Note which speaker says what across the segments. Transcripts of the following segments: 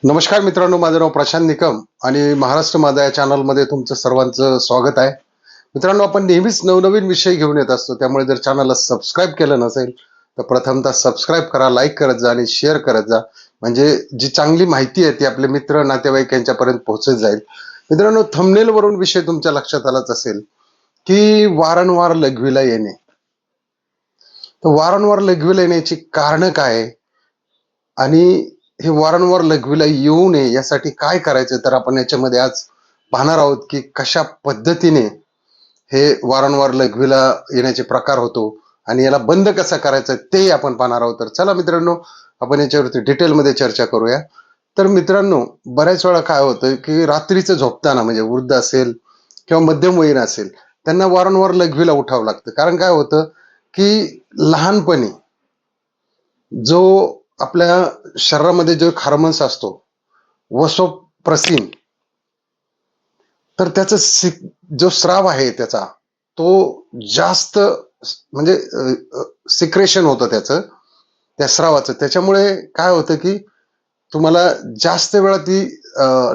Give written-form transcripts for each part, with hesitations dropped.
Speaker 1: नमस्कार मित्रांनो, माझं नाव प्रशांत निकम आणि महाराष्ट्र माझा या चॅनलमध्ये तुमचं सर्वांचं स्वागत आहे. मित्रांनो, आपण नेहमीच नवनवीन विषय घेऊन येत असतो. त्यामुळे जर चॅनलला सबस्क्राईब केलं नसेल तर प्रथमतः सबस्क्राईब करा, लाईक करत जा आणि शेअर करत जा. म्हणजे जी चांगली माहिती आहे ती आपले मित्र नातेवाईक यांच्यापर्यंत पोहोचत जाईल. मित्रांनो, थंबनेल वरून विषय तुमच्या लक्षात आलाच असेल की वारंवार लघवीला येणे. तर वारंवार लघवीला येण्याची कारणं काय आहे आणि हे वारंवार लघवीला येऊ नये यासाठी काय करायचं, तर आपण याच्यामध्ये आज पाहणार आहोत की कशा पद्धतीने हे वारंवार लघवीला येण्याचे प्रकार होतो आणि याला बंद कसा करायचा ते आपण पाहणार आहोत. तर चला मित्रांनो, आपण याच्यावरती डिटेलमध्ये चर्चा करूया. तर मित्रांनो, बऱ्याच वेळा काय होतं की रात्रीचं झोपताना, म्हणजे वृद्ध असेल किंवा मध्यमवयीन असेल, त्यांना वारंवार लघवीला उठावं लागतं. कारण काय होतं की लहानपणी जो आपल्या शरीरामध्ये जो हार्मोन्स असतो, वसोप्रसिन, तर त्याचा जो स्राव आहे त्याचा, तो जास्त म्हणजे सिक्रेशन होतं त्याचं, त्या स्रावाचं. त्याच्यामुळे काय होतं की तुम्हाला जास्त वेळा ती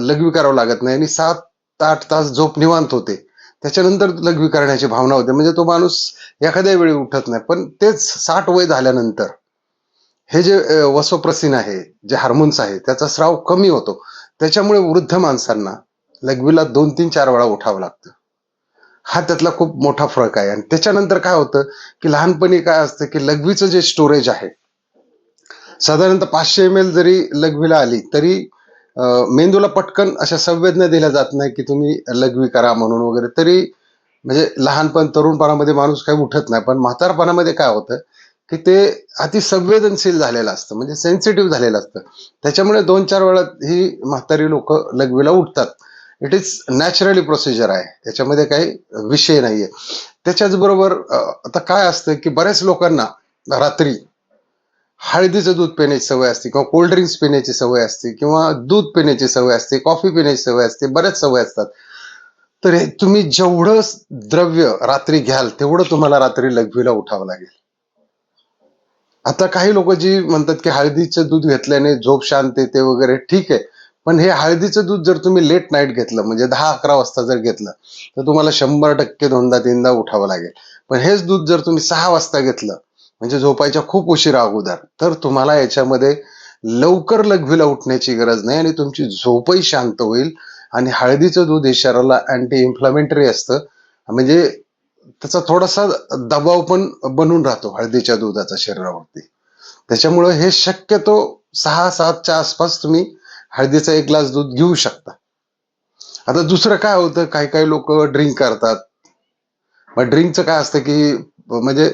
Speaker 1: लघवी करावं लागत नाही आणि 7-8 तास झोप निवांत होते. त्याच्यानंतर लघवी करण्याची भावना होते. म्हणजे तो माणूस एखाद्या वेळी उठत नाही. पण तेच 60 वय झाल्यानंतर हे जे वसोप्रसिन आहे, जे हार्मोन्स आहे, त्याचा स्राव कमी होतो. त्याच्यामुळे वृद्ध माणसांना लघवीला 2-3-4 वेळा उठावं लागतं. हा त्यातला खूप मोठा फरक आहे. आणि त्याच्यानंतर काय होतं की लहानपणी काय असतं की लघवीचं जे स्टोरेज आहे, साधारणतः 500 ml जरी लघवीला आली तरी मेंदूला पटकन अशा संवेदना दिल्या जात नाही की तुम्ही लघवी करा म्हणून वगैरे. तरी म्हणजे लहानपण तरुणपणामध्ये माणूस काही उठत नाही. पण म्हातारपणामध्ये काय होतं की ते अतिसंवेदनशील झालेलं असतं, म्हणजे सेन्सिटिव्ह झालेलं असतं. त्याच्यामुळे 2-4 वेळा ही म्हातारी लोक लघवीला उठतात. इट इज नॅचरली प्रोसिजर आहे, त्याच्यामध्ये काही विषय नाहीये. त्याच्याच बरोबर आता काय असतं की बऱ्याच लोकांना रात्री हळदीचं दूध पिण्याची सवय असते किंवा कोल्ड ड्रिंक्स पिण्याची सवय असते किंवा दूध पिण्याची सवय असते, कॉफी पिण्याची सवय असते, बऱ्याच सवय असतात. तर हे तुम्ही जेवढं द्रव्य रात्री घ्याल तेवढं तुम्हाला रात्री लघवीला उठावं लागेल. आता काही लोक जी म्हणतात की हळदीचं दूध घेतल्याने झोप शांत येते वगैरे, ठीक आहे. पण हे हळदीचं दूध जर तुम्ही लेट नाईट घेतलं, म्हणजे 10-11 वाजता जर घेतलं, तर तुम्हाला 100% 2दा-3दा उठावं लागेल. पण हेच दूध जर तुम्ही 6 वाजता घेतलं, म्हणजे झोपायच्या खूप उशिरा अगोदर, तर तुम्हाला याच्यामध्ये लवकर लघवीला उठण्याची गरज नाही आणि तुमची झोपही शांत होईल. आणि हळदीचं दूध हे शरीराला अँटी इन्फ्लामेटरी असतं. म्हणजे त्याचा थोडासा दबाव पण बनून राहतो हळदीच्या दुधाचा शरीरावरती. त्याच्यामुळे हे शक्यतो 6-7च्या आसपास तुम्ही हळदीचा 1 ग्लास दूध घेऊ शकता. आता दुसरं काय होतं, काही काही लोक ड्रिंक करतात. मग ड्रिंकचं काय असतं की म्हणजे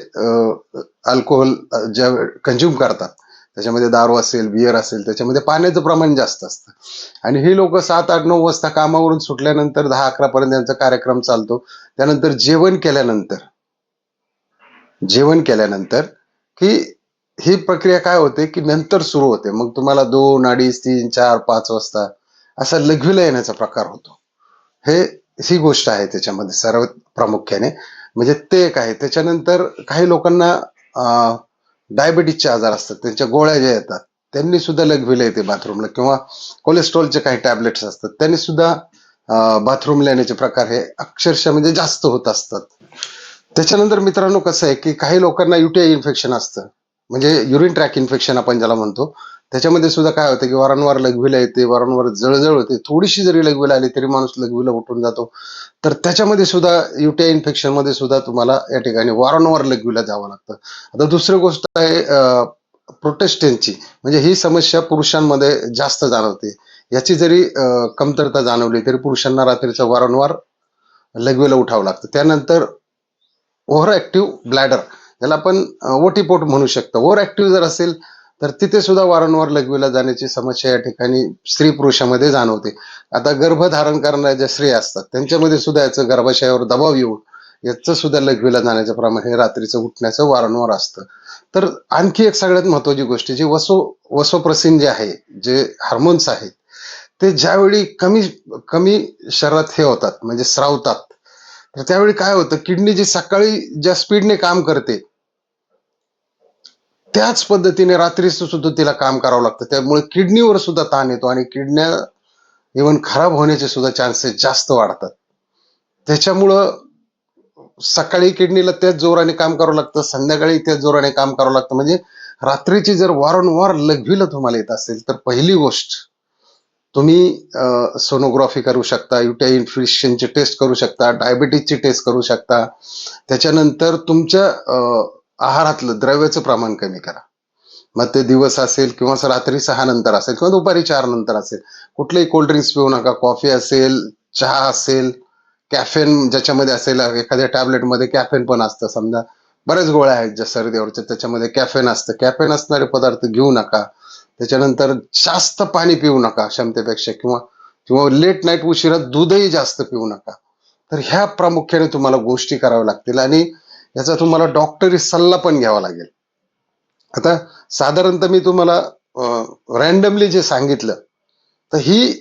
Speaker 1: अल्कोहोल ज्या कंझ्युम करतात, त्याच्यामध्ये दारू असेल, बियर असेल, त्याच्यामध्ये पाण्याचं प्रमाण जास्त असतं. आणि हे लोक 7-8-9 वाजता कामावरून सुटल्यानंतर 10-11 पर्यंत त्यांचा कार्यक्रम चालतो. त्यानंतर जेवण केल्यानंतर की ही प्रक्रिया काय होते की नंतर सुरू होते. मग तुम्हाला 2, 2:30, 3, 4, 5 वाजता असा लघवीला येण्याचा प्रकार होतो. हे ही गोष्ट आहे त्याच्यामध्ये सर्वात प्रामुख्याने. म्हणजे ते एक आहे. त्याच्यानंतर काही लोकांना डायबिटीजचे आजार असतात, त्यांच्या गोळ्या ज्या येतात, त्यांनी सुद्धा लघवीला येते बाथरूमला, किंवा कोलेस्ट्रॉलचे काही टॅबलेट्स असतात, त्यांनी सुद्धा बाथरूमला येण्याचे प्रकार हे अक्षरशः म्हणजे जास्त होत असतात. त्याच्यानंतर मित्रांनो, कसं आहे की काही लोकांना युटीआय इन्फेक्शन असतं, म्हणजे युरिन ट्रॅक इन्फेक्शन आपण ज्याला म्हणतो. त्याच्यामध्ये सुद्धा काय होतं की वारंवार लघवीला येते, वारंवार जळजळ होते, थोडीशी जरी लघवीला आली तरी माणूस लघवीला उठून जातो. तर त्याच्यामध्ये सुद्धा युटीआय इन्फेक्शन मध्ये सुद्धा तुम्हाला या ठिकाणी वारंवार लघवीला जावं लागतं. आता दुसरी गोष्ट आहे प्रोटेस्टेंटची, म्हणजे ही समस्या पुरुषांमध्ये जास्त जाणवते. याची जरी कमतरता जाणवली तरी पुरुषांना रात्रीचं वारंवार लघवीला उठावं लागतं. त्यानंतर ओव्हर ऍक्टिव्ह ब्लॅडर, ज्याला आपण ओटीपोट म्हणू शकतो, ओव्हर ऍक्टिव्ह जर असेल तर तिथे सुद्धा वारंवार लघवीला जाण्याची समस्या या ठिकाणी स्त्री पुरुषामध्ये जाणवते. आता गर्भधारण करणाऱ्या ज्या स्त्रिया असतात त्यांच्यामध्ये सुद्धा याचं गर्भाशयावर दबाव येऊन याचं सुद्धा लघवीला जाण्याचं प्रमाण हे रात्रीचं उठण्याचं वारंवार असतं. तर आणखी एक सगळ्यात महत्वाची गोष्ट, जी वसोप्रसिन जे आहे, जे हार्मोन्स आहेत, ते ज्यावेळी कमी कमी शरीरात हे होतात, म्हणजे स्रावतात, तर त्यावेळी काय होतं, किडनी जी सकाळी ज्या स्पीडने काम करते, त्याच पद्धतीने रात्री सुद्धा तिला काम करावं लागतं. त्यामुळे किडनीवर सुद्धा ताण येतो आणि किडन्या इव्हन खराब होण्याचे सुद्धा चान्सेस जास्त वाढतात. त्याच्यामुळं सकाळी किडनीला त्याच जोराने काम करावं लागतं, संध्याकाळी त्याच जोराने काम करावं लागतं. म्हणजे रात्रीची जर वारंवार लघवीला तुम्हाला येत असेल तर पहिली गोष्ट तुम्ही सोनोग्राफी करू शकता, युटेरिन इन्फेक्शनची टेस्ट करू शकता, डायबिटीजची टेस्ट करू शकता. त्याच्यानंतर तुमच्या आहारातलं द्रव्याचं प्रमाण कमी करा. मग ते दिवस असेल किंवा रात्री 6 नंतर असेल किंवा दुपारी 4 नंतर असेल. कुठलेही कोल्ड ड्रिंक्स पिऊ नका. कॉफी असेल, चहा असेल, कॅफेन ज्याच्यामध्ये असेल, एखाद्या टॅबलेटमध्ये कॅफेन पण असतं. समजा बऱ्याच गोळ्या आहेत ज्या सर्दीवरच्या, त्याच्यामध्ये कॅफेन असतं. कॅफेन असणारे पदार्थ घेऊ नका. त्याच्यानंतर जास्त पाणी पिऊ नका क्षमतेपेक्षा, किंवा किंवा लेट नाईट उशिरा दूधही जास्त पिऊ नका. तर ह्या प्रामुख्याने तुम्हाला गोष्टी कराव्या लागतील आणि याचा तुम्हाला डॉक्टरी सल्ला पण घ्यावा लागेल. आता साधारणतः मी तुम्हाला रॅन्डमली जे सांगितलं, तर ही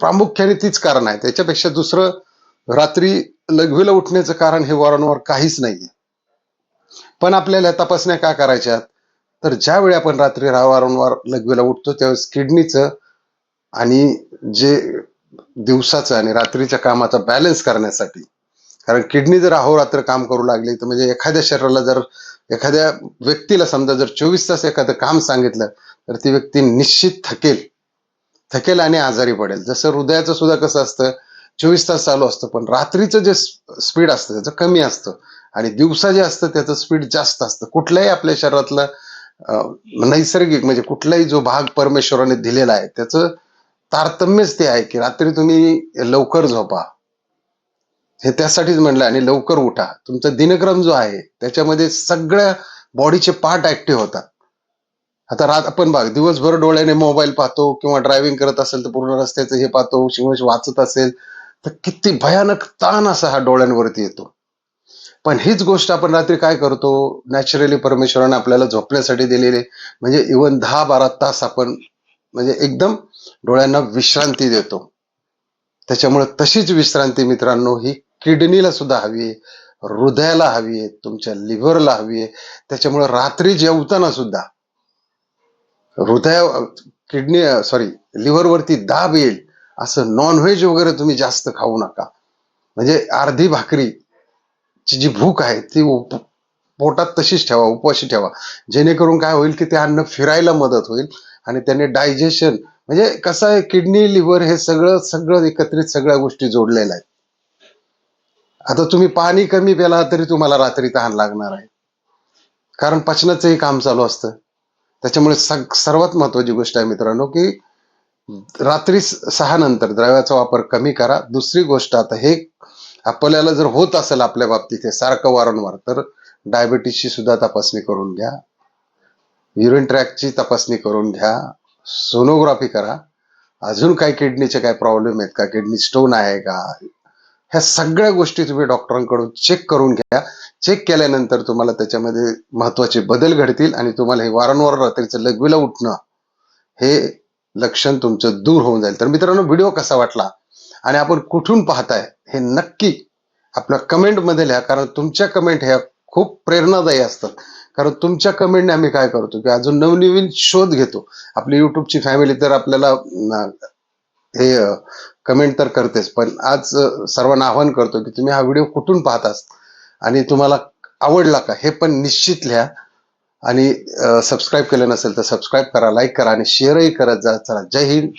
Speaker 1: प्रामुख्याने तीच कारण आहे. त्याच्यापेक्षा दुसरं रात्री लघवीला उठण्याचं कारण हे वारंवार काहीच नाहीये. पण आपल्याला तपासण्या का करायच्यात? तर ज्यावेळी आपण रात्री वारंवार लघवीला उठतो त्यावेळेस किडनीचं आणि जे दिवसाचं आणि रात्रीच्या कामाचा बॅलन्स करण्यासाठी, कारण किडनी जर अहोरात्र काम करू लागली तर म्हणजे एखाद्या शरीराला जर एखाद्या व्यक्तीला समजा जर 24 तास एखादं काम सांगितलं तर ती व्यक्ती निश्चित थकेल थकेल आणि आजारी पडेल. जसं हृदयाचं सुद्धा कसं असतं, 24 तास चालू असतं, पण रात्रीचं जे स्पीड असतं त्याचं कमी असतं आणि दिवसा जे असतं त्याचं स्पीड जास्त असतं. कुठल्याही आपल्या शरीरातलं नैसर्गिक म्हणजे कुठलाही जो भाग परमेश्वराने दिलेला आहे त्याचं तारतम्यच ते आहे की रात्री तुम्ही लवकर झोपा. हे त्यासाठीच म्हणलं, आणि लवकर उठा. तुमचा दिनक्रम जो आहे त्याच्यामध्ये सगळ्या बॉडीचे पार्ट ऍक्टिव्ह होतात. आता आपण बघ, दिवसभर डोळ्याने मोबाईल पाहतो किंवा ड्रायव्हिंग करत असेल तर पूर्ण रस्त्याचं हे पाहतो, वाचत असेल तर किती भयानक ताण असा हा डोळ्यांवरती येतो. पण हीच गोष्ट आपण रात्री काय करतो, नॅचरली परमेश्वराने आपल्याला झोपण्यासाठी दिलेले म्हणजे इव्हन 10-12 तास आपण म्हणजे एकदम डोळ्यांना विश्रांती देतो. त्याच्यामुळे तशीच विश्रांती मित्रांनो ही किडनीला सुद्धा हवी आहे, हृदयाला हवी आहे, तुमच्या लिव्हरला हवी आहे. त्याच्यामुळे रात्री जेवताना सुद्धा किडनी लिव्हरवरती दाब येईल असं नॉनव्हेज वगैरे तुम्ही जास्त खाऊ नका. म्हणजे अर्धी भाकरीची जी भूक आहे ती पोटात तशीच ठेवा, उपवाशी ठेवा, जेणेकरून काय होईल की ते अन्न फिरायला मदत होईल आणि त्याने डायजेशन, म्हणजे कसं आहे किडनी लिव्हर हे सगळं सगळं एकत्रित सगळ्या गोष्टी जोडलेल्या आहेत. आता तुम्ही पाणी कमी प्याला तरी तुम्हाला रात्री तहान लागणार आहे, कारण पचनाचंही काम चालू असतं. त्याच्यामुळे सर्वात महत्वाची गोष्ट आहे मित्रांनो की रात्री 6 नंतर द्रव्याचा वापर कमी करा. दुसरी गोष्ट, आता हे आपल्याला जर होत असेल आपल्या बाबतीत हे सारखं वारंवार, तर डायबिटीजची सुद्धा तपासणी करून घ्या, युरिन ट्रॅकची तपासणी करून घ्या, सोनोग्राफी करा. अजून काही किडनीचे काय प्रॉब्लेम आहेत का, किडनी स्टोन आहे का, ह्या सगळ्या गोष्टी तुम्ही डॉक्टरांकडून चेक करून घ्या. चेक केल्यानंतर तुम्हाला त्याच्यामध्ये महत्वाचे बदल घडतील आणि तुम्हाला हे वारंवार रात्रीचं लघवीला उठणं हे लक्षण तुमचं दूर होऊन जाईल. तर मित्रांनो, व्हिडिओ कसा वाटला आणि आपण कुठून पाहताय हे नक्की आपल्या कमेंट मध्ये लिहा, कारण तुमच्या कमेंट ह्या खूप प्रेरणादायी असतात. कारण तुमच्या कमेंटने आम्ही काय करतो की अजून नवनवीन शोध घेतो. आपली युट्यूबची फॅमिली तर आपल्याला हे कमेंट तर करतेच, पण आज सर्वांना आवाहन करतो की तुम्ही हा व्हिडिओ कुठून पाहता आणि तुम्हाला आवडला का हे पण निश्चित लिहा. आणि सबस्क्राईब केलं नसेल तर सबस्क्राईब करा, लाईक करा आणि शेअरही करत जा. चला, जय हिंद.